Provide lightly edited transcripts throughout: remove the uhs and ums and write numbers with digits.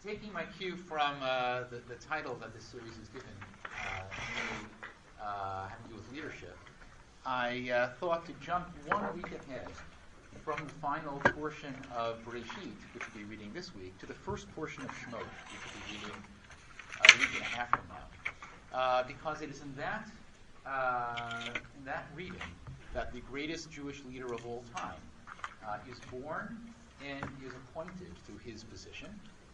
Taking my cue from the title that this series is given, namely having to do with leadership, I thought to jump 1 week ahead from the final portion of Bereshit, which we'll be reading this week, to the first portion of Shemot, which we'll be reading a week and a half from now, because it is in that reading that the greatest Jewish leader of all time is born and is appointed to his position.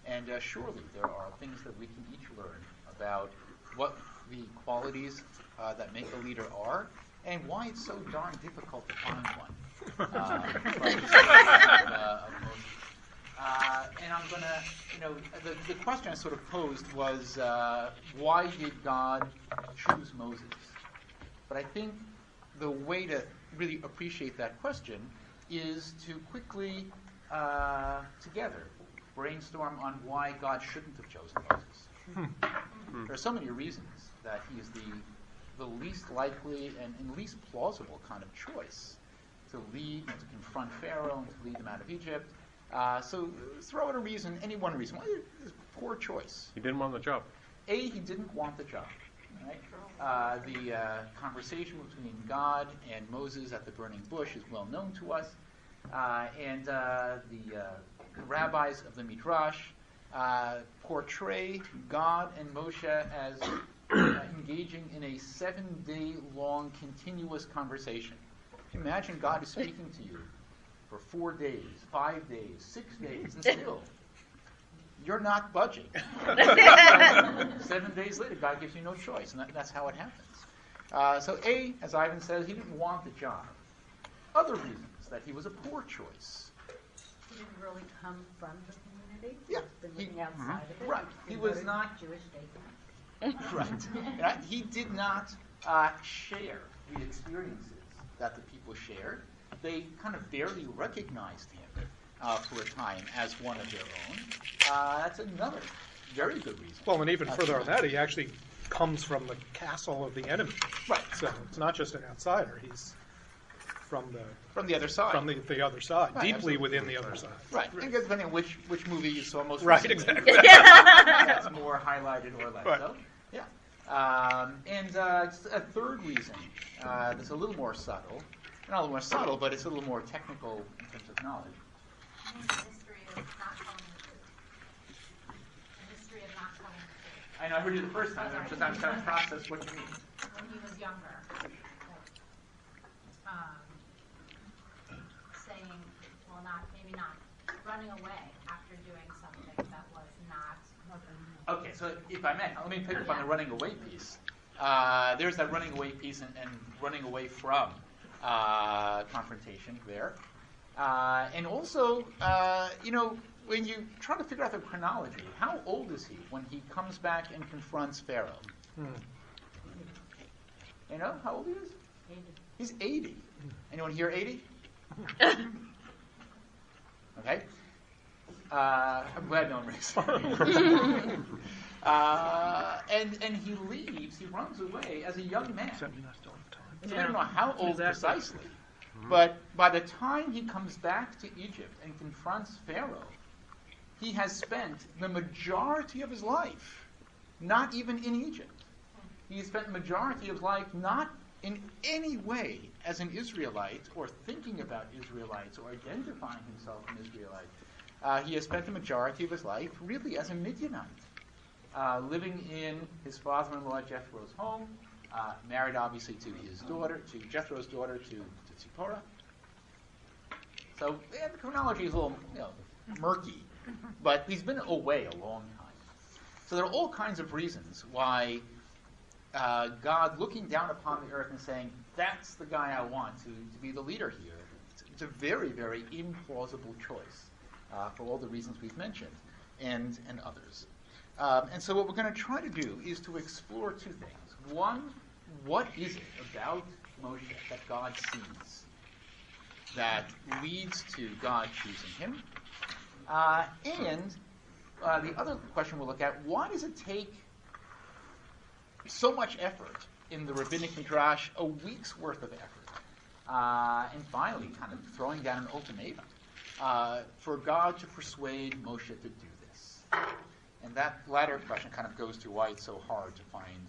And surely there are things that we can each learn about what the qualities that make a leader are, and why it's so darn difficult to find one. And I'm going to, the question I sort of posed was, why did God choose Moses? But I think the way to really appreciate that question is to quickly, together, brainstorm on why God shouldn't have chosen Moses. There are so many reasons that he is the least likely and least plausible kind of choice to lead and to confront Pharaoh and to lead them out of Egypt. So throw out a reason, any one reason. Well, it's a poor choice. He didn't want the job. He didn't want the job. Right? The conversation between God and Moses at the burning bush is well known to us. And the rabbis of the Midrash portray God and Moshe as engaging in a 7-day-long continuous conversation. Imagine God is speaking to you for 4 days, 5 days, 6 days, and still you're not budging. 7 days later, God gives you no choice, and that's how it happens. So as Ivan says, he didn't want the job. Other reasons that he was a poor choice. He didn't really come from the community. Yeah. He's been living outside of it. Right. He was not Jewish faith. Right. He did not share the experiences that the people shared. They kind of barely recognized him for a time as one of their own. That's another very good reason. Well, and even further on that, he actually comes from the castle of the enemy. Right. So it's not just an outsider. He's from the other side. From the other side, right, deeply absolutely. within the other side. Right. And depending on which movie you saw most right, recently. exactly. That's more highlighted or less right. so. Yeah. And a third reason that's a little more subtle. Not a little more subtle, but it's a little more technical in terms of knowledge. The history of not telling the truth. The history of not telling the truth. I know I heard you the first time. I'm just trying to process what you mean. When he was younger. Saying, well, maybe not running away after doing something that was not. Okay, so if I may, let me pick up on the running away piece. There's that running away piece and running away from confrontation there. And also, when you try to figure out the chronology, how old is he when he comes back and confronts Pharaoh? You know how old he is? 80. He's 80. Anyone here 80? Okay. I'm glad no one raised and he leaves, he runs away as a young man. So I don't know how old precisely, but by the time he comes back to Egypt and confronts Pharaoh, he has spent the majority of his life not even in Egypt. He has spent the majority of his life not in any way as an Israelite or thinking about Israelites or identifying himself an Israelite. He has spent the majority of his life really as a Midianite, living in his father-in-law Jethro's home, married obviously to his daughter, to Jethro's daughter, to Tzipporah. So the chronology is a little murky, but he's been away a long time. So there are all kinds of reasons why God looking down upon the earth and saying, that's the guy I want to be the leader here. It's a very, very implausible choice for all the reasons we've mentioned and others. And so what we're going to try to do is to explore two things. One, what is it about Moshe that God sees that leads to God choosing him? And the other question we'll look at, why does it take so much effort in the rabbinic midrash, a week's worth of effort, and finally kind of throwing down an ultimatum for God to persuade Moshe to do this? And that latter question kind of goes to why it's so hard to find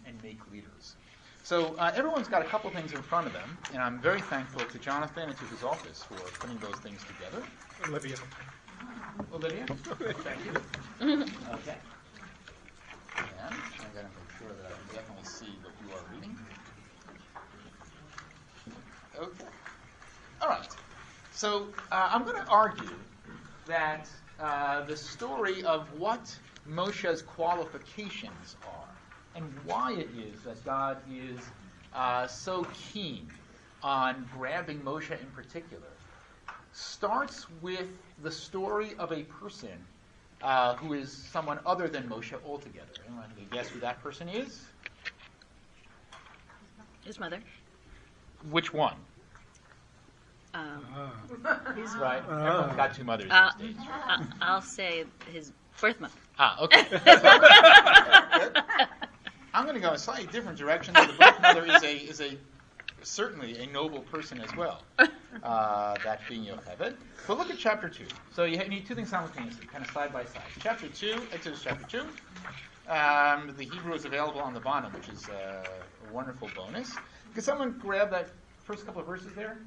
and make leaders. So everyone's got a couple things in front of them, and I'm very thankful to Jonathan and to his office for putting those things together. Olivia. Thank you. Okay. And I'm going to make sure that I can definitely see what you are reading. Okay. All right. So I'm going to argue that the story of what Moshe's qualifications are and why it is that God is so keen on grabbing Moshe in particular starts with the story of a person who is someone other than Moshe altogether. Anyone can guess who that person is? His mother. Which one? His Right. Everyone's got two mothers these days. I'll say his birth mother. Okay. I'm going to go a slightly different direction. The birth mother is a certainly a noble person as well. That being Yocheved. But look at chapter 2. So you need two things simultaneously, kind of side by side. Chapter 2, Exodus chapter 2. The Hebrew is available on the bottom, which is a wonderful bonus. Could someone grab that first couple of verses there?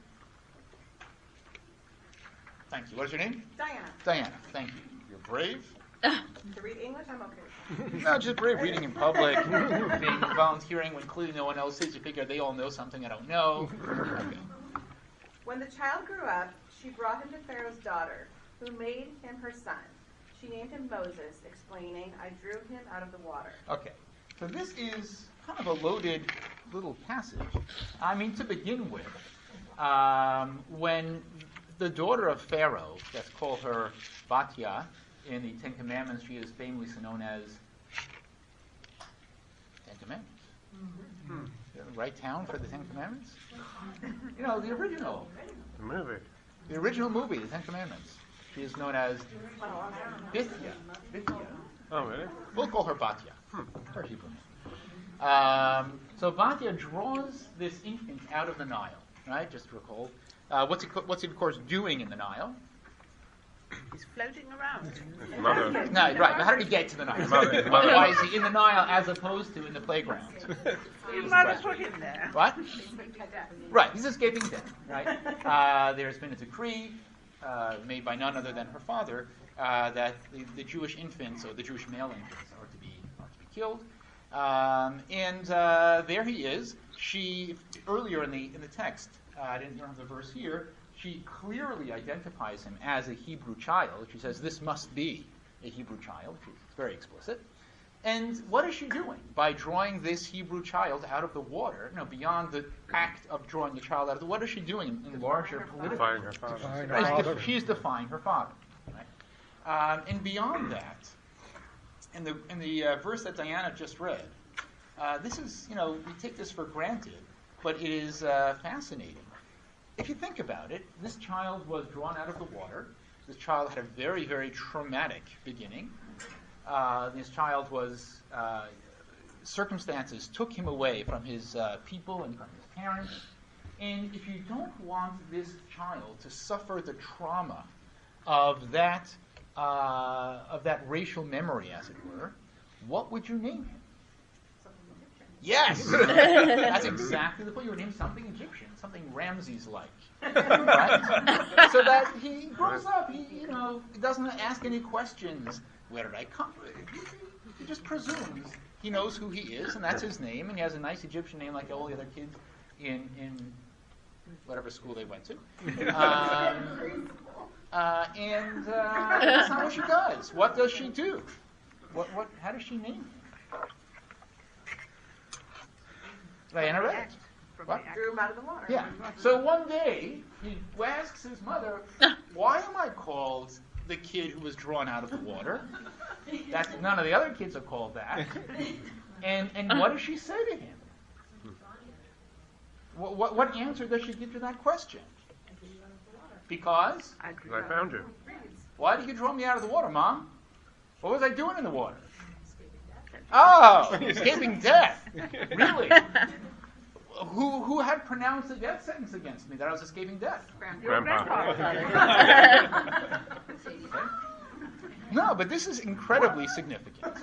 Thank you. What is your name? Diana. Diana. Thank you. You're brave. To read English, I'm okay. No, just brave reading in public, being volunteering when clearly no one else is. You figure they all know something I don't know. Okay. When the child grew up, she brought him to Pharaoh's daughter, who made him her son. She named him Moses, explaining, I drew him out of the water. Okay. So this is kind of a loaded little passage. I mean, to begin with, when the daughter of Pharaoh, let's call her Batya, in the Ten Commandments, she is famously known as Ten Commandments. Mm-hmm. The right town for the Ten Commandments? You know, the original. The movie. The original movie, the Ten Commandments. She is known as Bithya. Oh, really? We'll call her Batya. Her Hebrew name. So Batya draws this infant out of the Nile, right? Just to recall. What's he, of course, doing in the Nile? He's floating around. Mother. No, right. But how did he get to the Nile? Mother. Why is he in the Nile as opposed to in the playground? His mother put him there. What? Right. He's escaping death. Right. There's been a decree made by none other than her father that the Jewish infants, or the Jewish male infants, are to be killed. And there he is. She earlier in the text, I didn't have the verse here. She clearly identifies him as a Hebrew child. She says this must be a Hebrew child. She's very explicit. And what is she doing by drawing this Hebrew child out of the water? You know, beyond the act of drawing the child out of the water, what is she doing in larger political? Defying her father. She's defying her father. Right? And beyond that, in the verse that Diana just read, this is, we take this for granted, but it is fascinating. If you think about it, this child was drawn out of the water. This child had a very, very traumatic beginning. This child was, circumstances took him away from his people and from his parents. And if you don't want this child to suffer the trauma of that racial memory, as it were, what would you name him? Yes! That's exactly the point. You would name something Egyptian, something Ramses-like. Right? So that he grows up, he doesn't ask any questions. Where did I come from? He just presumes he knows who he is, and that's his name, and he has a nice Egyptian name like all the other kids in whatever school they went to. And that's not what she does. What does she do? How does she name him? Diana read. What? Drew him out of the water. Yeah. So one day, he asks his mother, why am I called the kid who was drawn out of the water? None of the other kids are called that. And what does she say to him? What answer does she give to that question? Because? I found you. Why did you draw me out of the water, Mom? What was I doing in the water? Oh, escaping death. Really? who had pronounced a death sentence against me that I was escaping death? Grandpa. No, but this is incredibly significant.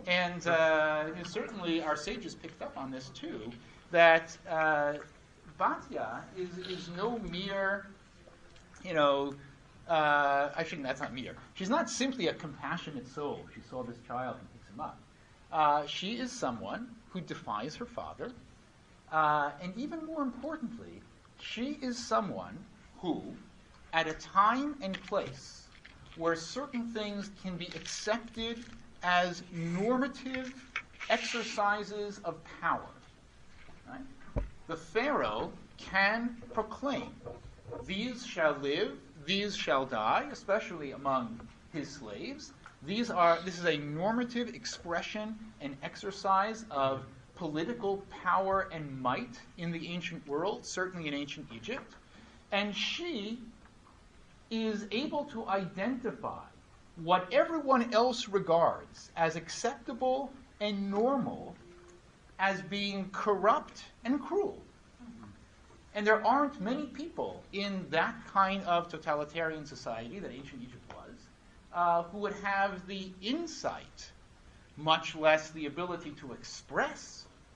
And certainly our sages picked up on this too, that Batya is no mere, actually that's not mere. She's not simply a compassionate soul. She saw this child and picks him up. She is someone who defies her father. And even more importantly, she is someone who, at a time and place where certain things can be accepted as normative exercises of power, right? The Pharaoh can proclaim, these shall live, these shall die, especially among his slaves. This is a normative expression and exercise of political power and might in the ancient world, certainly in ancient Egypt. And she is able to identify what everyone else regards as acceptable and normal as being corrupt and cruel. And there aren't many people in that kind of totalitarian society that ancient Egypt was who would have the insight, much less the ability to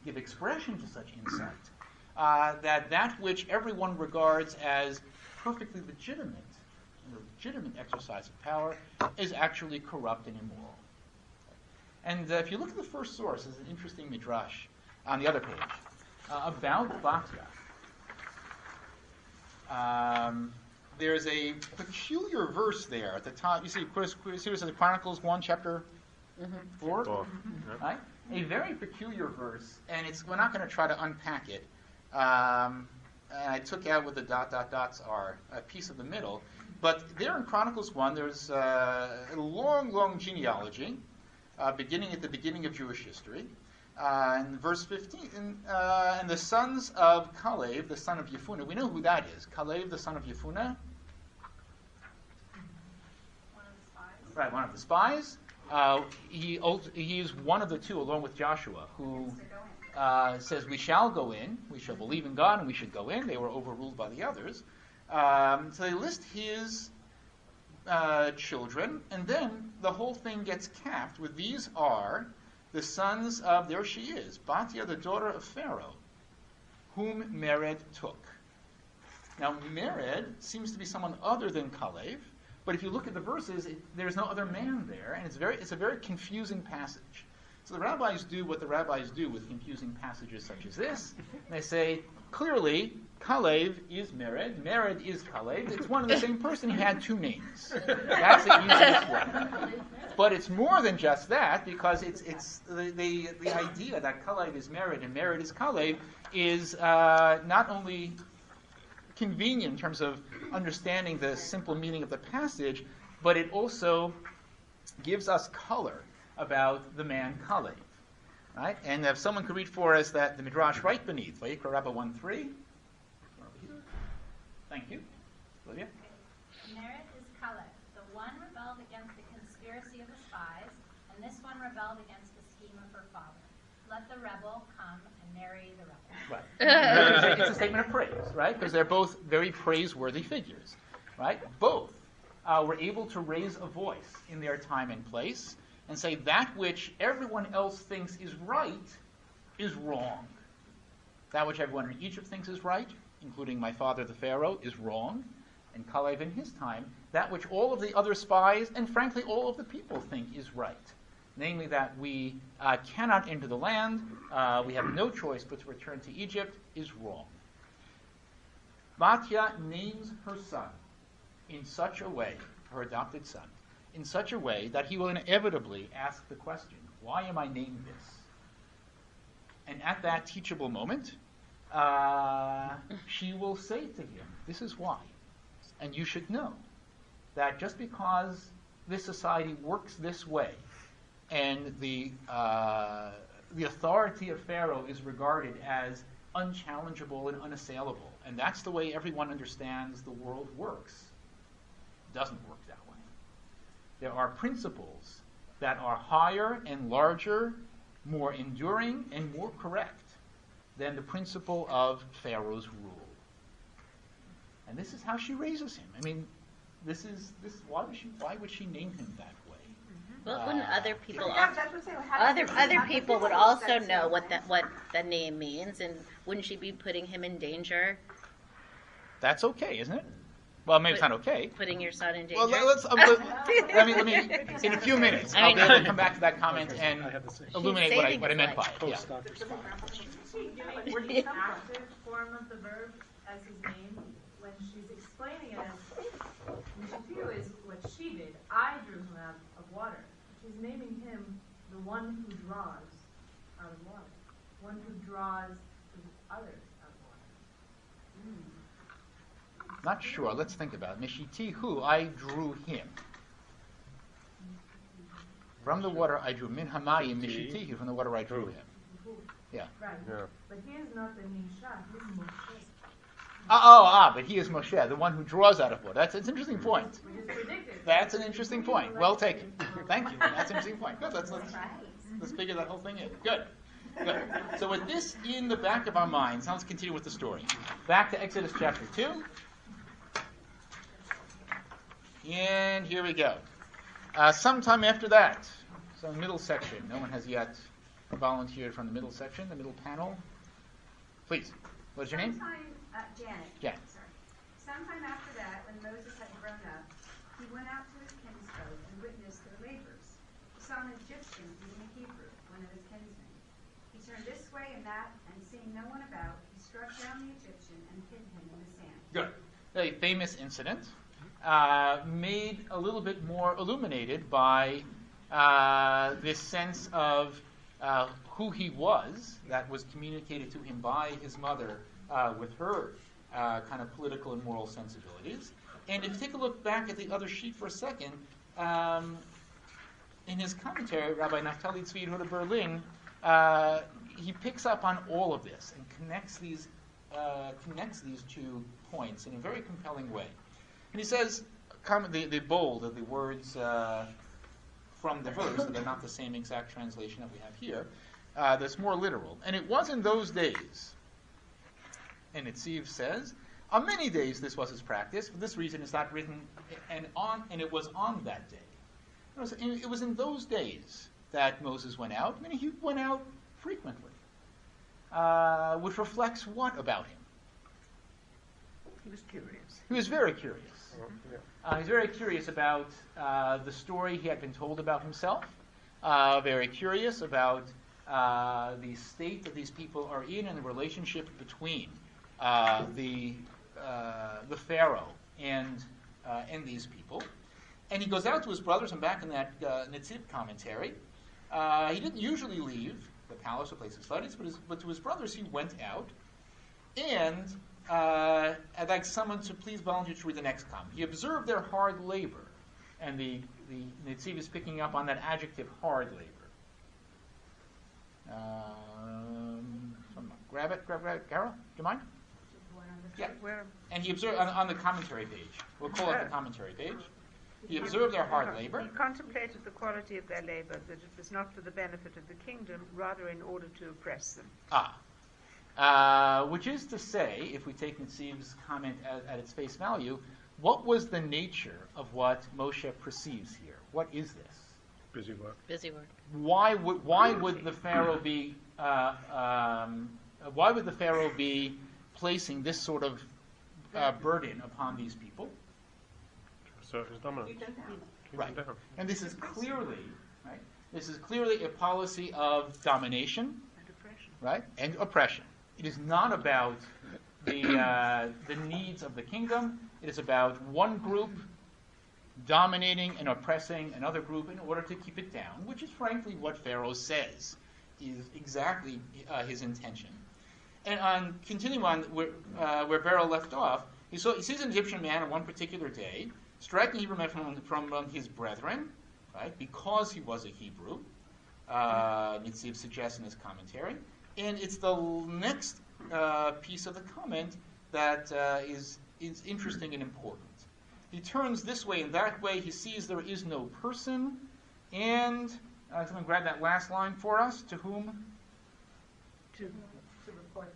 give expression to such insight, that which everyone regards as perfectly legitimate exercise of power is actually corrupt and immoral. And if you look at the first source, there's an interesting midrash on the other page about Batya. There's a peculiar verse there at the top. You see, Series of the Chronicles 1, chapter 4? Right? A very peculiar verse, and we're not going to try to unpack it. I took out what the dots are, a piece of the middle. But there in Chronicles 1, there's a long genealogy, beginning at the beginning of Jewish history. In verse 15, and the sons of Kalev, the son of Yefunah, we know who that is. Kalev, the son of Yefunah. One of the spies. Right, one of the spies. He's one of the two, along with Joshua, who says, we shall go in, we shall believe in God, and we should go in. They were overruled by the others. So they list his children, and then the whole thing gets capped with, these are the sons of, there she is, Batya, the daughter of Pharaoh, whom Mered took. Now, Mered seems to be someone other than Kalev, but if you look at the verses, there's no other man there, and it's a very confusing passage. So the rabbis do what the rabbis do with confusing passages such as this. And they say, clearly, Kalev is Mered, Mered is Kalev. It's one and the same person. He had two names. That's the easiest way. But it's more than just that, because it's the idea that Kalev is Mered and Mered is Kalev is not only convenient in terms of understanding the simple meaning of the passage, but it also gives us color about the man Kalev. Right? And if someone could read for us that the midrash right beneath, Vayikra Rabbah 1:3. Thank you. Olivia? Mered is Caleb. The one rebelled against the conspiracy of the spies, and this one rebelled against the scheme of her father. Let the rebel come and marry the rebel. Right. It's a statement of praise, right? Because they're both very praiseworthy figures, right? Both were able to raise a voice in their time and place and say that which everyone else thinks is right is wrong. That which everyone in Egypt thinks is right, including my father the Pharaoh, is wrong. And Kalev in his time, that which all of the other spies and frankly all of the people think is right. Namely that we cannot enter the land, we have no choice but to return to Egypt, is wrong. Batya names her son in such a way, her adopted son, in such a way that he will inevitably ask the question, why am I named this? And at that teachable moment, she will say to him, this is why. And you should know that just because this society works this way, and the authority of Pharaoh is regarded as unchallengeable and unassailable, and that's the way everyone understands the world works, it doesn't work that way. There are principles that are higher and larger, more enduring and more correct than the principle of Pharaoh's rule. And this is how she raises him. I mean, why would she name him that way? Well, wouldn't other people Yeah, that's what I'm saying. other people would also know what the name means, and wouldn't she be putting him in danger? That's okay, isn't it? Well, maybe it's not okay. Putting your son in danger. Well, let me, in a few minutes, I'll be able to come back to that comment and illuminate what I meant by it. Yeah. Were the active form of the verb as his name when she's explaining it as Mishitiu is what she did. I drew him out of water. She's naming him the one who draws out of water, one who draws others out of water. Not sure. Let's think about it. Mishitihu, I drew him. From the water I drew. Min hamayim mishitihu, from the water I drew him. Yeah. Right. Yeah. But he is not the Nisha, he's Moshe. But he is Moshe, the one who draws out of water. That's an interesting point. Which is predicted. That's an interesting point. Well taken. Thank you. That's an interesting point. Good. Let's figure that whole thing in. Good. Good. So with this in the back of our minds, now let's continue with the story. Back to Exodus chapter 2. And here we go. Sometime after that, so middle section. No one has yet volunteered from the middle section, the middle panel. Please. What is your name? Janet. Janet. Sorry. Sometime after that, when Moses had grown up, he went out to his kinsfolk and witnessed their labors. He saw an Egyptian beating a Hebrew, one of his kinsmen. He turned this way and that, and seeing no one about, he struck down the Egyptian and hid him in the sand. Good. A famous incident, made a little bit more illuminated by this sense of who he was that was communicated to him by his mother with her kind of political and moral sensibilities. And if you take a look back at the other sheet for a second, in his commentary, Rabbi Naftali Tzvi Yehuda Berlin, he picks up on all of this and connects these 2 points in a very compelling way. And he says, the bold of the words from the verse, that are not the same exact translation that we have here, that's more literal. And it was in those days, and Netziv says, on many days this was his practice. For this reason it's not written, and it was on that day. It was in those days that Moses went out. I mean, he went out frequently, which reflects what about him? He was curious. He was very curious. Yeah. He's very curious about the story he had been told about himself, very curious about the state that these people are in and the relationship between the Pharaoh and these people. And he goes out to his brothers, and back in that Netziv commentary, he didn't usually leave the palace or place of studies, but to his brothers he went out. And I'd like someone to please volunteer to read the next comment. He observed their hard labor, and the Netziv is picking up on that adjective, hard labor. Grab it, Carol. Do you mind? Yeah. And he observed on the commentary page. We'll call it the commentary page. He observed their hard labor. He contemplated the quality of their labor, that it was not for the benefit of the kingdom, rather in order to oppress them. Which is to say, if we take Netziv's comment at its face value, what was the nature of what Moshe perceives here? What is this? Busy work. Busy work. Why would the Pharaoh be placing this sort of burden upon these people? So his dominance. Right. And this is clearly, right? This is clearly a policy of domination, And oppression. right, and oppression. It is not about the needs of the kingdom. It is about one group dominating and oppressing another group in order to keep it down, which is frankly what Pharaoh says is exactly his intention. And on continuing on where Pharaoh left off, he sees an Egyptian man on one particular day, striking Hebrew man from his brethren, right, because he was a Hebrew. Netziv suggests in his commentary. And it's the next piece of the comment that is interesting and important. He turns this way and that way. He sees there is no person. And someone grab that last line for us. To whom? To report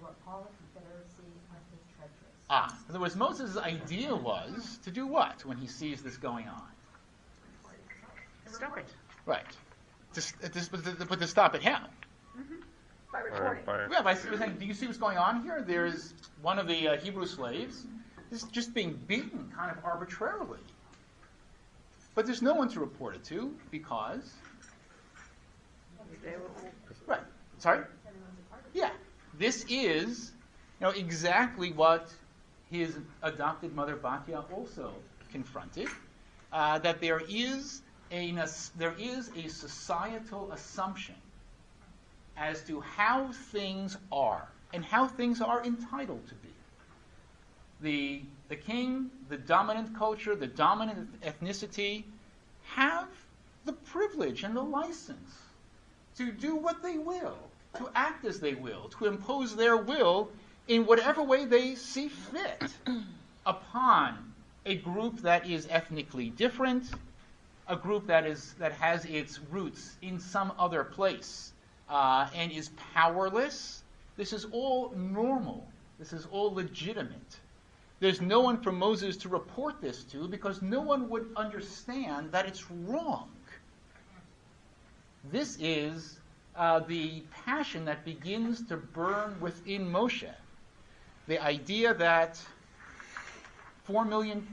were all a confederacy of the treacherous. In other words, Moses' idea was to do what when he sees this going on? Stop it. Right. But to stop it how? By reporting. Yeah, by saying, do you see what's going on here? There's one of the Hebrew slaves is just being beaten kind of arbitrarily. But there's no one to report it to because... Right. Sorry? Yeah. This is exactly what his adopted mother Batya also confronted, that there is a societal assumption as to how things are and how things are entitled to be. The king, the dominant culture, the dominant ethnicity have the privilege and the license to do what they will, to act as they will, to impose their will in whatever way they see fit upon a group that is ethnically different, a group that has its roots in some other place and is powerless. This is all normal. This is all legitimate. There's no one for Moses to report this to because no one would understand that it's wrong. This is the passion that begins to burn within Moshe. The idea that 4 million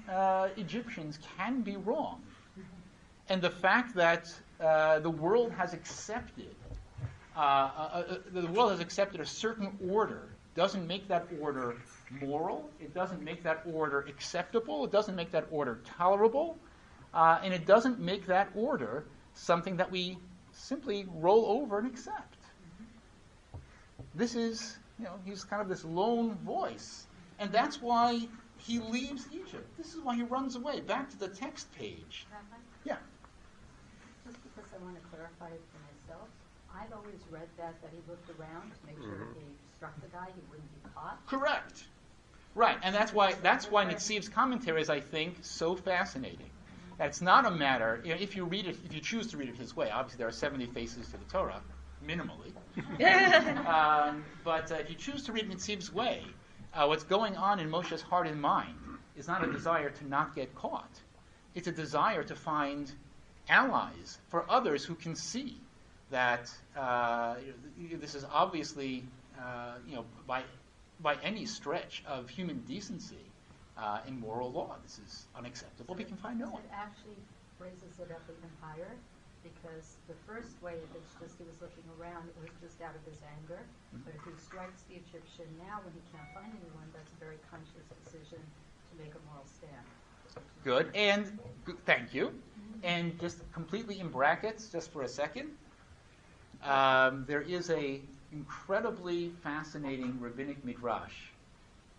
Egyptians can be wrong. And the fact that the world has accepted a certain order doesn't make that order moral. It doesn't make that order acceptable. It doesn't make that order tolerable. And it doesn't make that order something that we simply roll over and accept. This is, he's kind of this lone voice. And that's why he leaves Egypt. This is why he runs away. Back to the text page. Yeah. Just because I want to clarify it for myself, I've always read that he looked around to make sure that he struck the guy, he wouldn't be caught. Correct. Right, and that's why Nitziv's commentary is, I think, so fascinating. It's not a matter, if you choose to read it his way, obviously there are 70 faces to the Torah, minimally. But if you choose to read Nitziv's way, what's going on in Moshe's heart and mind is not a desire to not get caught. It's a desire to find allies for others who can see that this is obviously, by any stretch of human decency and moral law, this is unacceptable. We can find no one. It actually raises it up even higher, because the first way, it's just he was looking around, it was just out of his anger. Mm-hmm. But if he strikes the Egyptian now when he can't find anyone, that's a very conscious decision to make a moral stand. Good, and thank you. Mm-hmm. And just completely in brackets, just for a second, there is a incredibly fascinating rabbinic midrash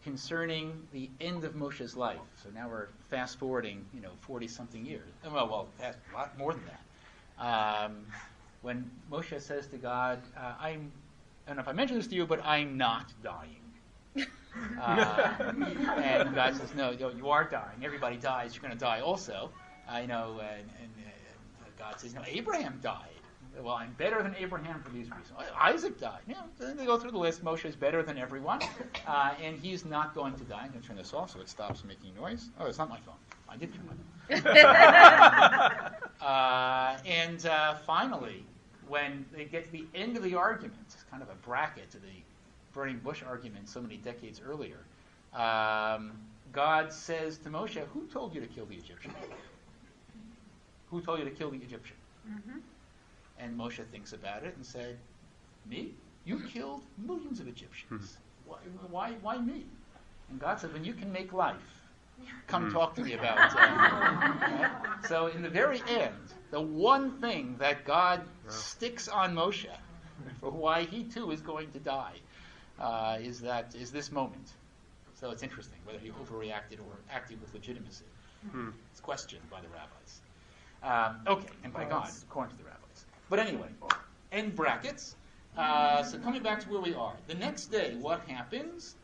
concerning the end of Moshe's life. So now we're fast forwarding, 40-something years. Well, a lot more than that. When Moshe says to God, I don't know if I mentioned this to you, but I'm not dying. And God says, no, you are dying. Everybody dies. You're going to die also. And God says, no, Abraham died. Well, I'm better than Abraham for these reasons. Isaac died. Then they go through the list. Moshe is better than everyone, and he's not going to die. I'm going to turn this off so it stops making noise. Oh, it's not my phone. I did turn my phone. And finally, when they get to the end of the argument, it's kind of a bracket to the burning bush argument so many decades earlier, God says to Moshe, who told you to kill the Egyptian? Who told you to kill the Egyptian? Mm-hmm. And Moshe thinks about it and said, me? You killed millions of Egyptians. Why me? And God said, when you can make life, come talk to me about it. Right? So in the very end, the one thing that God sticks on Moshe for why he too is going to die is this moment. So it's interesting whether he overreacted or acted with legitimacy. It's questioned by the rabbis. Okay, and by God, according to the rabbis. But anyway, end brackets. So coming back to where we are. The next day, what happens?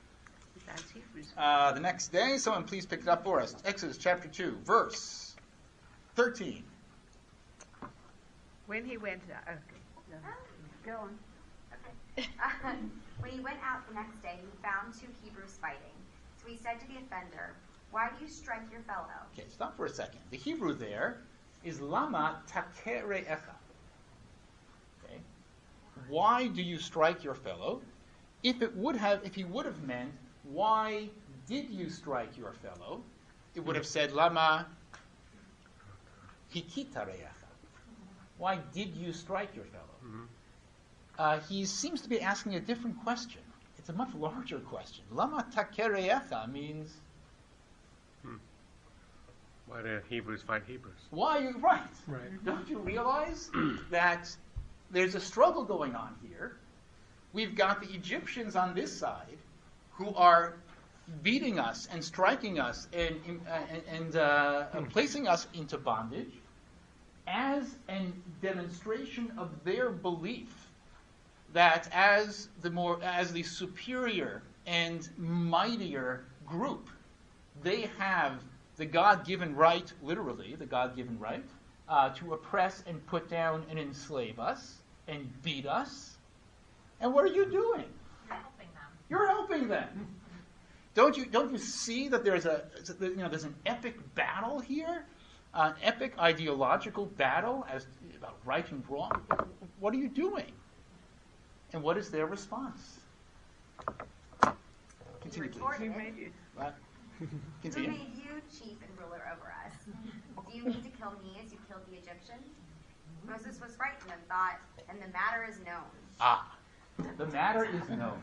The next day, someone please pick it up for us. Exodus chapter 2, verse 13. When he went... Go on. When he went out the next day, he found 2 Hebrews fighting. So he said to the offender, "Why do you strike your fellow?" Okay, stop for a second. The Hebrew there is lama takereecha. Okay, why do you strike your fellow? If he would have meant, why did you strike your fellow? It would have said lama hikitareecha. Why did you strike your fellow? He seems to be asking a different question. It's a much larger question. Lama takereecha means Why do Hebrews fight Hebrews? why you right. Don't you realize that there's a struggle going on here? We've got the Egyptians on this side who are beating us and striking us and placing us into bondage as a demonstration of their belief that as the superior and mightier group, they have the God-given right, literally the God-given right, to oppress and put down and enslave us and beat us. And what are you doing? You're helping them. You're helping them. Don't you see that there's an epic battle here, an epic ideological battle about right and wrong? What are you doing? And what is their response? Continue, please. retorted, What? "Who Continue. made you chief and ruler over us? Do you mean to kill me as you killed the Egyptians?" Moses was frightened and thought, "And the matter is known." The matter is known.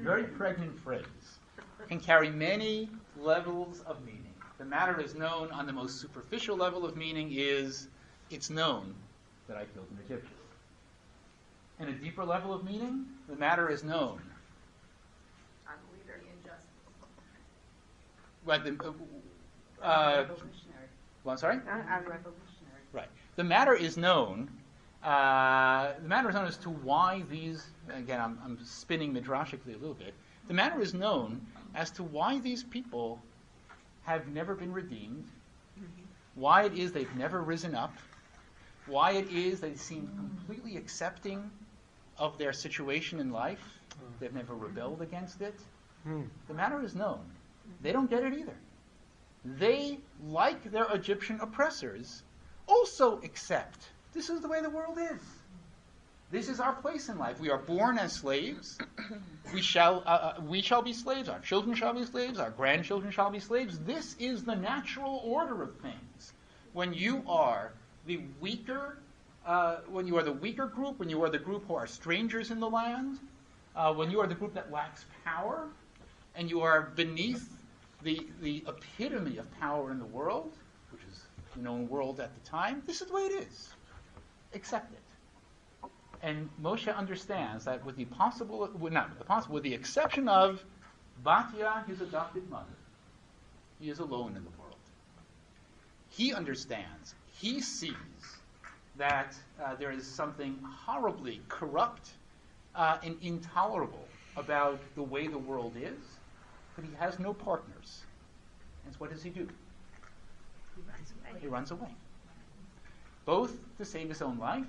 Very pregnant phrase. Can carry many levels of meaning. The matter is known on the most superficial level of meaning is, it's known that I killed an Egyptian. And a deeper level of meaning, the matter is known. I'm a leader. Right, Revolutionary. well, I'm sorry? Revolutionary. Right. The matter is known. The matter is known as to why these. Again, I'm spinning midrashically a little bit. The matter is known as to why these people have never been redeemed, why it is they've never risen up, why it is they seem completely accepting of their situation in life. They've never rebelled against it. The matter is known. They don't get it either. They, like their Egyptian oppressors, also accept this is the way the world is. This is our place in life. We are born as slaves. We shall be slaves. Our children shall be slaves. Our grandchildren shall be slaves. This is the natural order of things. When you are the weaker, group, when you are the group who are strangers in the land, when you are the group that lacks power, and you are beneath the epitome of power in the world, which is the known world at the time, this is the way it is. Accept it. And Moshe understands that with the exception of Batya, his adopted mother, he is alone in the world. He understands, he sees that there is something horribly corrupt and intolerable about the way the world is, but he has no partners. And so what does he do? He runs away. Both to save his own life,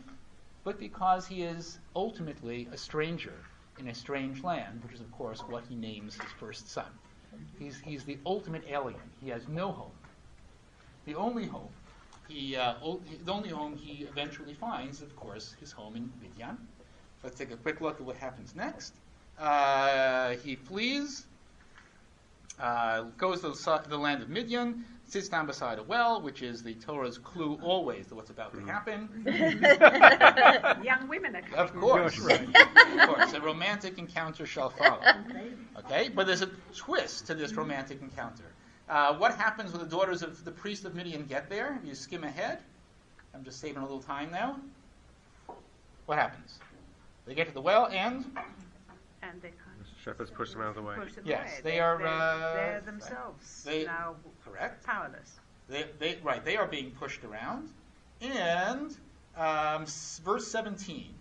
but because he is ultimately a stranger in a strange land, which is, of course, what he names his first son. He's the ultimate alien. He has no home. The only home he eventually finds, of course, his home in Midian. Let's take a quick look at what happens next. He flees, goes to the land of Midian, sits down beside a well, which is the Torah's clue always to what's about to happen. Young women are coming. Of course. Of course. A romantic encounter shall follow. Okay? But there's a twist to this romantic encounter. What happens when the daughters of the priest of Midian get there? You skim ahead. I'm just saving a little time now. What happens? They get to the well and And they can't. Shepherds push them out of the way. Push them yes, away. they are. They're themselves now correct. powerless. They are being pushed around. And verse 17.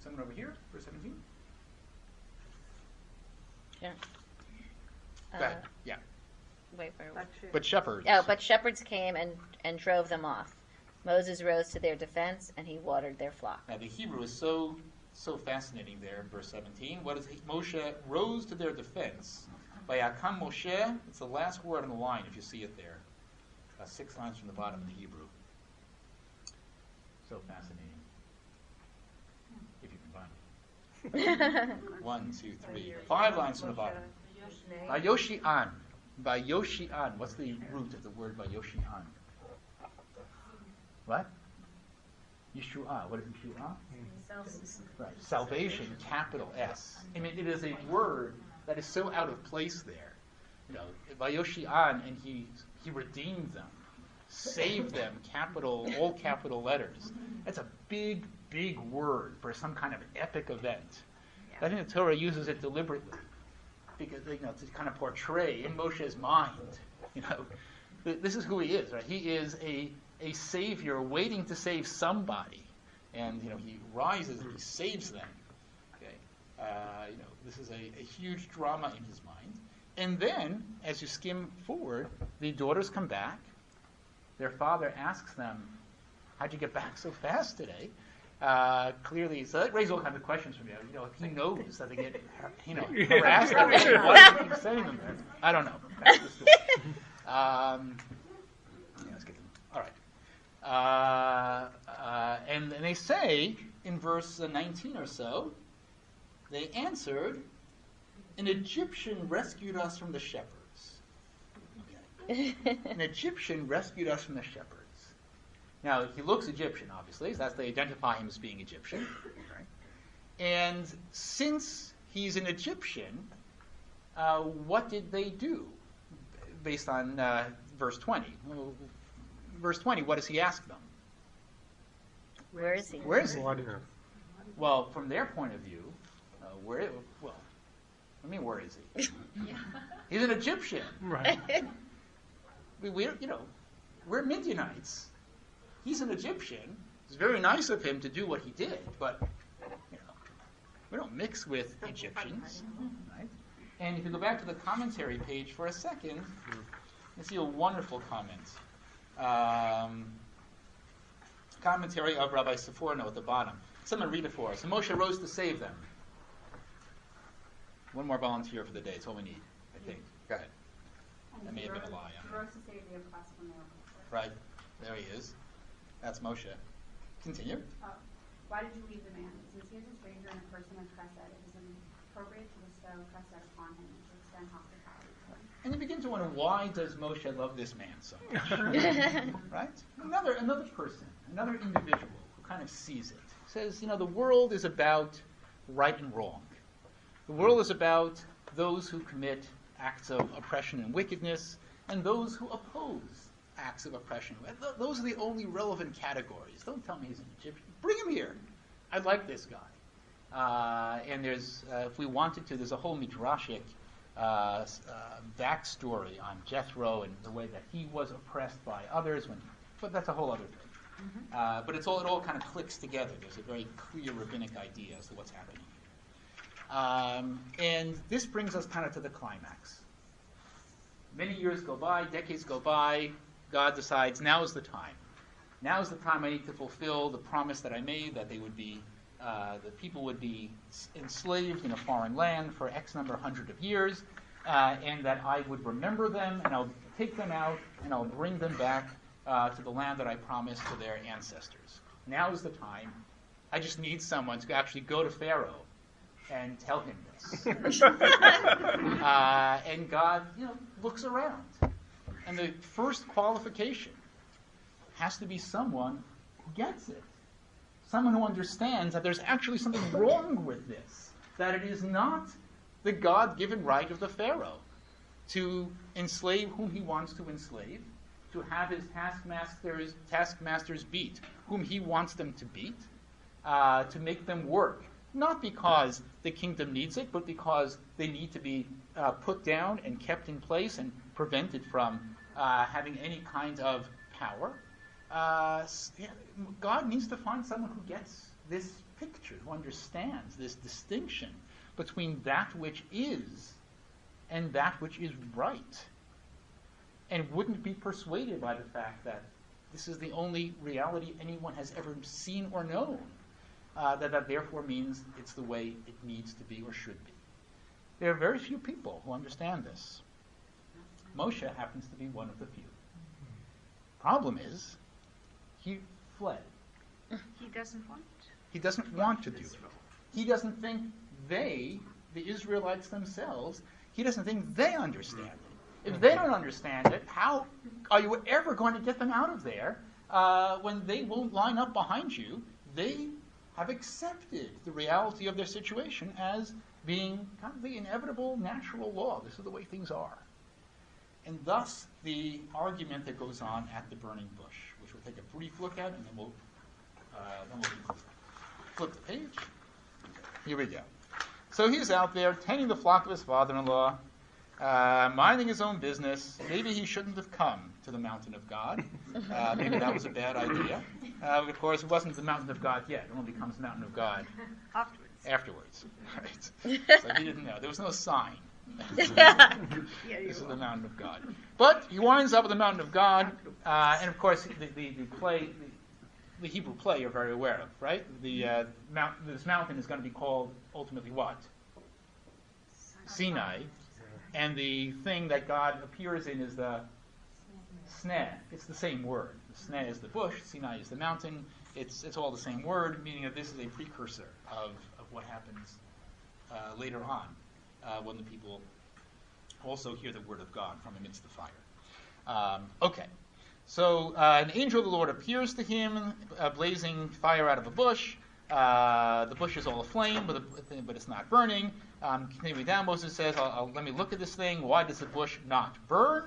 Someone over here, verse 17. Yeah. Go ahead. Yeah. Wait, where? But shepherds. Oh, but shepherds came and drove them off. Moses rose to their defense, and he watered their flock. Now the Hebrew is so so fascinating there in verse 17. What is Moshe rose to their defense. Vayakam Moshe, it's the last word on the line if you see it there. 6 lines from the bottom in the Hebrew. So fascinating. If you can find it. 1, 2, 3, 5 lines from the bottom. Vayoshi'an. Vayoshi'an. What's the root of the word Vayoshi'an? What? Yeshua. What is Yeshua? Right. Salvation, capital S. I mean, it is a word that is so out of place there. You know, Vayoshi'an, and he redeemed them, saved them, all capital letters. That's a big, big word for some kind of epic event. Yeah. I think the Torah uses it deliberately because, you know, to kind of portray in Moshe's mind, you know, this is who he is, right? He is a savior waiting to save somebody, and you know he rises and he saves them. Okay, you know, this is a huge drama in his mind. And then, as you skim forward, the daughters come back. Their father asks them, "How'd you get back so fast today?" Clearly, so that raises all kinds of questions from you. You know, if he knows that they get, you know, harassed, why does he keep saying them there? I don't know. That's the story. Yeah, let's get them. All right. And they say in verse 19 or so, they answered, "An Egyptian rescued us from the shepherds." Okay. An Egyptian rescued us from the shepherds. Now, he looks Egyptian, obviously, so that's they identify him as being Egyptian. Right? And since he's an Egyptian, what did they do? Based on verse 20. Well, verse 20, what does he ask them? Where is he? Where is he? Well, from their point of view, where is he? He's an Egyptian. Right. We're Midianites. He's an Egyptian. It's very nice of him to do what he did, but you know, we don't mix with Egyptians, right? And if you go back to the commentary page for a second, you see a wonderful comment. Commentary of Rabbi Seforno at the bottom. Someone read it for us. And Moshe rose to save them. One more volunteer for the day. That's all we need, I think. Go ahead. That may have been a lie. He rose to save the oppressed when they were oppressed. Right. There he is. That's Moshe. Continue. Why did you leave the man? Since he is a stranger and a person of chesed, it is appropriate to bestow chesed upon him and to extend hospitality to him. And you begin to wonder, why does Moshe love this man so much? Right? Another person, another individual who kind of sees it. Says, you know, the world is about right and wrong. The world is about those who commit acts of oppression and wickedness and those who oppose acts of oppression. Those are the only relevant categories. Don't tell me he's an Egyptian. Bring him here. I like this guy. And there's, if we wanted to, there's a whole midrashic backstory on Jethro and the way that he was oppressed by others. But that's a whole other thing. Mm-hmm. But it all kind of clicks together. There's a very clear rabbinic idea as to what's happening here. And this brings us kind of to the climax. Many years go by, decades go by. God decides, now is the time. Now is the time I need to fulfill the promise that I made, that they would be, the people would be enslaved in a foreign land for X number 100 of years, and that I would remember them, and I'll take them out, and I'll bring them back to the land that I promised to their ancestors. Now is the time. I just need someone to actually go to Pharaoh and tell him this. And God, looks around. And the first qualification has to be someone who gets it. Someone who understands that there's actually something wrong with this. That it is not the God-given right of the Pharaoh to enslave whom he wants to enslave, to have his taskmasters beat whom he wants them to beat, to make them work. Not because the kingdom needs it, but because they need to be put down and kept in place and prevented from having any kind of power. God needs to find someone who gets this picture, who understands this distinction between that which is and that which is right, and wouldn't be persuaded by the fact that this is the only reality anyone has ever seen or known. that therefore means it's the way it needs to be or should be. There are very few people who understand this. Moshe happens to be one of the few. Problem is, he fled. He doesn't want. He doesn't want to do it. He doesn't think they, the Israelites themselves, he doesn't think they understand it. If they don't understand it, how are you ever going to get them out of there when they won't line up behind you? They have accepted the reality of their situation as being kind of the inevitable natural law. This is the way things are. And thus, the argument that goes on at the burning bush, which we'll take a brief look at, and then we'll flip the page. Here we go. So he's out there tending the flock of his father-in-law, minding his own business. Maybe he shouldn't have come to the mountain of God. Maybe that was a bad idea. Of course, it wasn't the mountain of God yet. It only becomes the mountain of God afterwards. Right? So he didn't know. There was no sign. This is the mountain of God. But he winds up at the mountain of God, and of course, the Hebrew play you're very aware of, right? This mountain is going to be called ultimately what? Sinai. And the thing that God appears in is the sneh. It's the same word. The sneh is the bush, Sinai is the mountain. It's all the same word, meaning that this is a precursor of what happens later on when the people also hear the word of God from amidst the fire. Okay. So an angel of the Lord appears to him, blazing fire out of a bush. The bush is all aflame, but it's not burning. Continuing down, Moses says, let me look at this thing. Why does the bush not burn?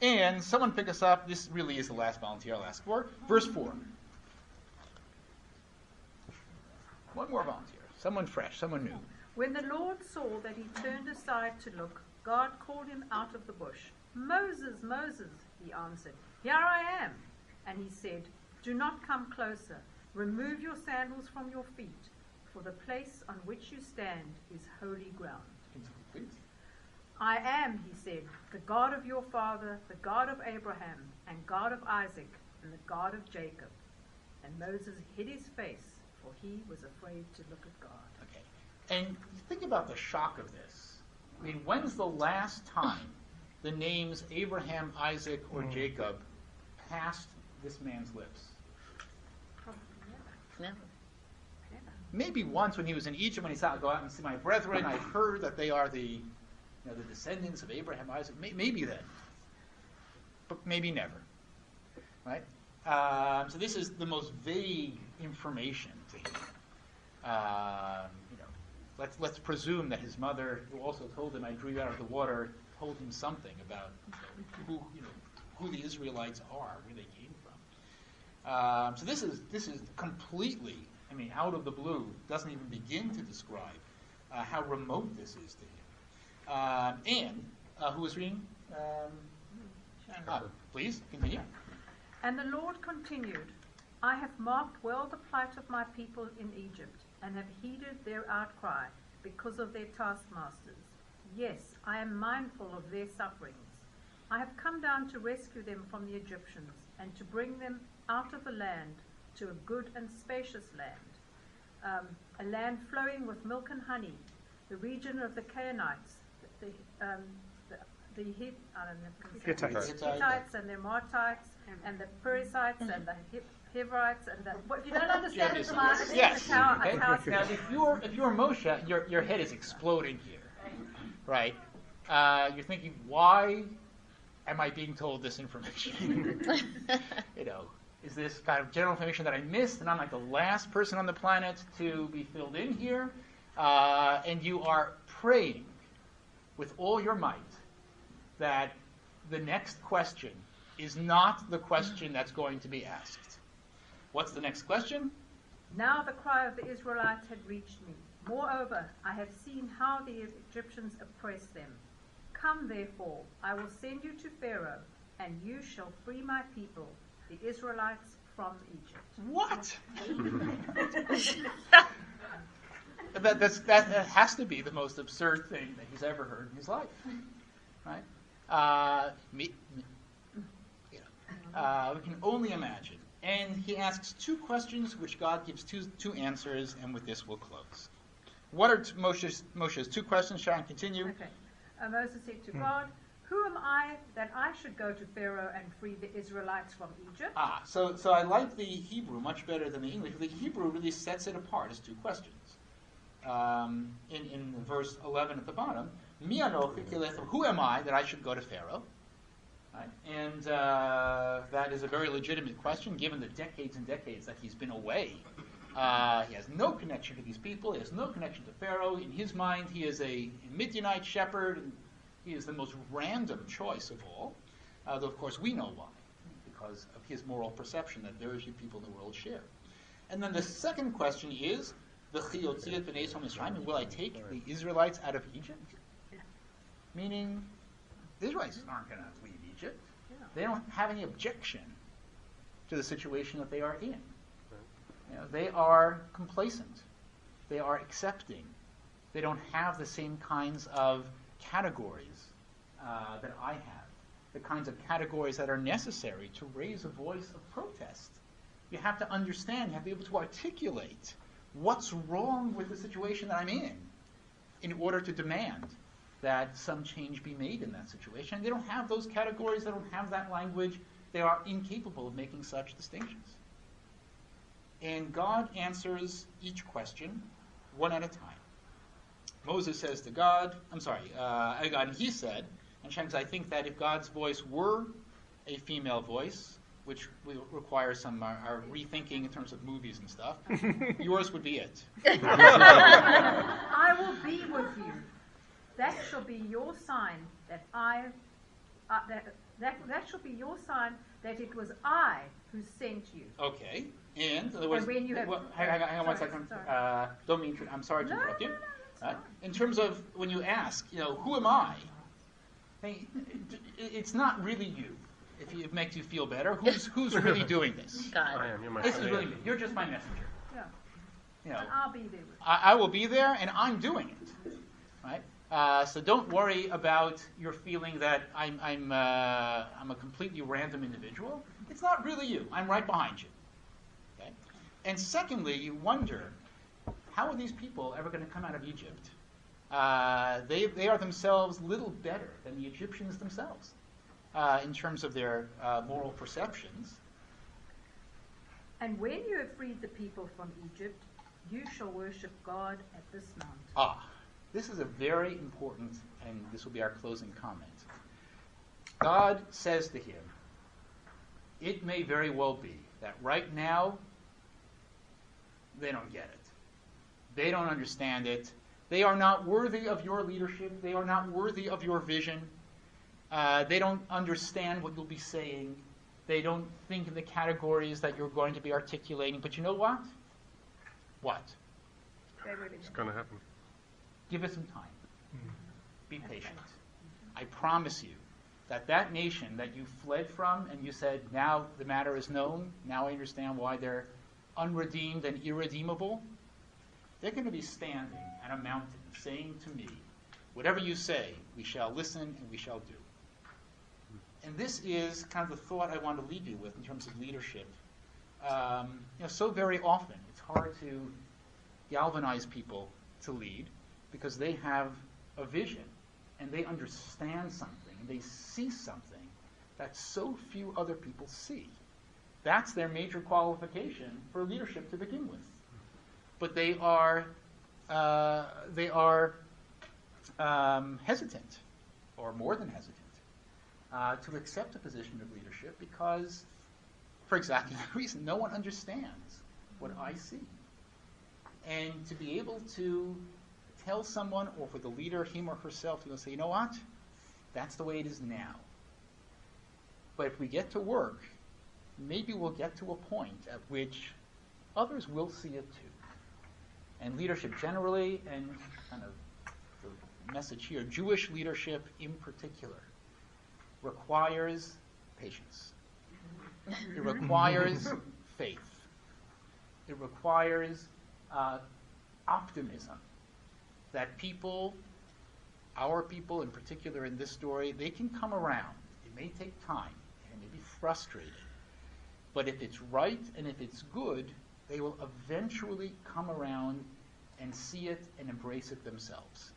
And someone pick us up. This really is the last volunteer I'll ask for. Verse 4. One more volunteer. Someone fresh, someone new. When the Lord saw that he turned aside to look, God called him out of the bush. Moses, Moses, he answered. Here I am. And he said, do not come closer. Remove your sandals from your feet, for the place on which you stand is holy ground. Please. I am, he said, the God of your father, the God of Abraham, and God of Isaac, and the God of Jacob. And Moses hid his face, for he was afraid to look at God. Okay. And think about the shock of this. I mean, when's the last time the names Abraham, Isaac, or Jacob passed this man's lips? Never. Maybe once when he was in Egypt, when he said, "I'll go out and see my brethren. I've heard that they are the descendants of Abraham, Isaac." Maybe then, but maybe never. Right? So this is the most vague information to him. Let's presume that his mother, who also told him, "I drew you out of the water," told him something about who the Israelites are, where they came from. So this is completely, out of the blue. Doesn't even begin to describe how remote this is to him. And who is reading? Please continue. And the Lord continued, I have marked well the plight of my people in Egypt, and have heeded their outcry because of their taskmasters. Yes, I am mindful of their sufferings. I have come down to rescue them from the Egyptians, and to bring them out of the land to a good and spacious land, a land flowing with milk and honey, the region of the Canaanites, the Hittites and the Martites, and the Perizzites and the Hivites, and the. If you don't understand it, yes. Now, if you're Moshe, your head is exploding here, right? You're thinking, why am I being told this information? Is this kind of general information that I missed, and I'm like the last person on the planet to be filled in here? And you are praying with all your might that the next question is not the question that's going to be asked. What's the next question? Now the cry of the Israelites had reached me. Moreover, I have seen how the Egyptians oppress them. Come, therefore, I will send you to Pharaoh, and you shall free my people, the Israelites, from Egypt. What? That has to be the most absurd thing that he's ever heard in his life, right? We can only imagine And he asks two questions, which God gives two answers, and with this we'll close. What are Moshe's two questions? Shall I continue? Okay. Moses said to God, "Who am I that I should go to Pharaoh and free the Israelites from Egypt?" So I like the Hebrew much better than the English. The Hebrew really sets it apart as two questions. In verse 11 at the bottom, Mi anochi kilecha, who am I that I should go to Pharaoh? Right? And that is a very legitimate question, given the decades and decades that he's been away. He has no connection to these people. He has no connection to Pharaoh. In his mind, he is a Midianite shepherd, and he is the most random choice of all. Though, of course, we know why, because of his moral perception that very few people in the world share. And then the second question is, will I take the Israelites out of Egypt? Meaning, the Israelites aren't going to leave Egypt. They don't have any objection to the situation that they are in. They are complacent. They are accepting. They don't have the same kinds of categories that I have, the kinds of categories that are necessary to raise a voice of protest. You have to understand, you have to be able to articulate what's wrong with the situation that I'm in order to demand that some change be made in that situation. They don't have those categories. They don't have that language. They are incapable of making such distinctions. And God answers each question one at a time. Moses says to God, and he said, and Shem says, I think that if God's voice were a female voice, which will require some our rethinking in terms of movies and stuff, yours would be it. I will be with you. That shall be your sign that that shall be your sign that it was I who sent you. Okay. And in other words, when you have, hang on one second. Don't mean to, I'm sorry to interrupt you. In terms of when you ask, who am I? It's not really you. If it makes you feel better, who's really doing this? God. I am. You're my This is really me. You're just my messenger. Yeah. And I'll be there with you. I will be there, and I'm doing it. Right. So don't worry about your feeling that I'm a completely random individual. It's not really you. I'm right behind you. Okay. And secondly, you wonder, how are these people ever going to come out of Egypt? They are themselves little better than the Egyptians themselves in terms of their moral perceptions. And when you have freed the people from Egypt, you shall worship God at this mount. This is a very important, and this will be our closing comment. God says to him, it may very well be that right now they don't get it. They don't understand it. They are not worthy of your leadership. They are not worthy of your vision. They don't understand what you'll be saying. They don't think in the categories that you're going to be articulating. But you know what? What? It's going to happen. Give it some time. Be patient. I promise you that nation that you fled from and you said, now the matter is known, now I understand why they're unredeemed and irredeemable, they're going to be standing at a mountain saying to me, whatever you say, we shall listen and we shall do. And this is kind of the thought I want to leave you with in terms of leadership. So very often it's hard to galvanize people to lead because they have a vision and they understand something and they see something that so few other people see. That's their major qualification for leadership to begin with. But they are hesitant, or more than hesitant, to accept a position of leadership because, for exactly that reason, no one understands what I see. And to be able to tell someone, or for the leader, him or herself, to say, you know what? That's the way it is now. But if we get to work, maybe we'll get to a point at which others will see it too. And leadership generally, and kind of the message here, Jewish leadership in particular, requires patience. It requires faith. It requires optimism that people, our people in particular in this story, they can come around. It may take time, and it may be frustrating, But if it's right and if it's good, they will eventually come around and see it and embrace it themselves.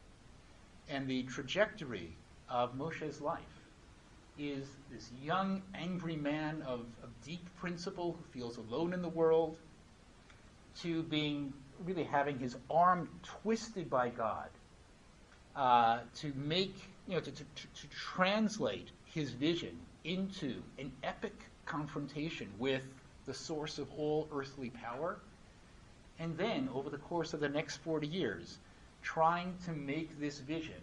And the trajectory of Moshe's life is this young, angry man of deep principle who feels alone in the world, to being really having his arm twisted by God to make, to translate his vision into an epic confrontation with the source of all earthly power, and then over the course of the next 40 years trying to make this vision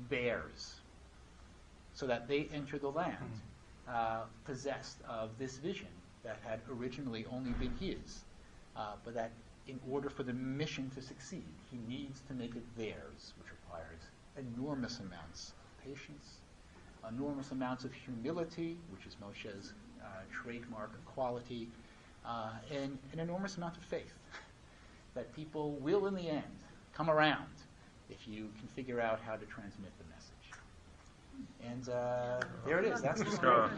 theirs so that they enter the land possessed of this vision that had originally only been his, but that in order for the mission to succeed, he needs to make it theirs, which requires enormous amounts of patience, enormous amounts of humility, which is Moshe's trademark quality, and an enormous amount of faith that people will, in the end, come around if you can figure out how to transmit the message. And there it is. That's the story.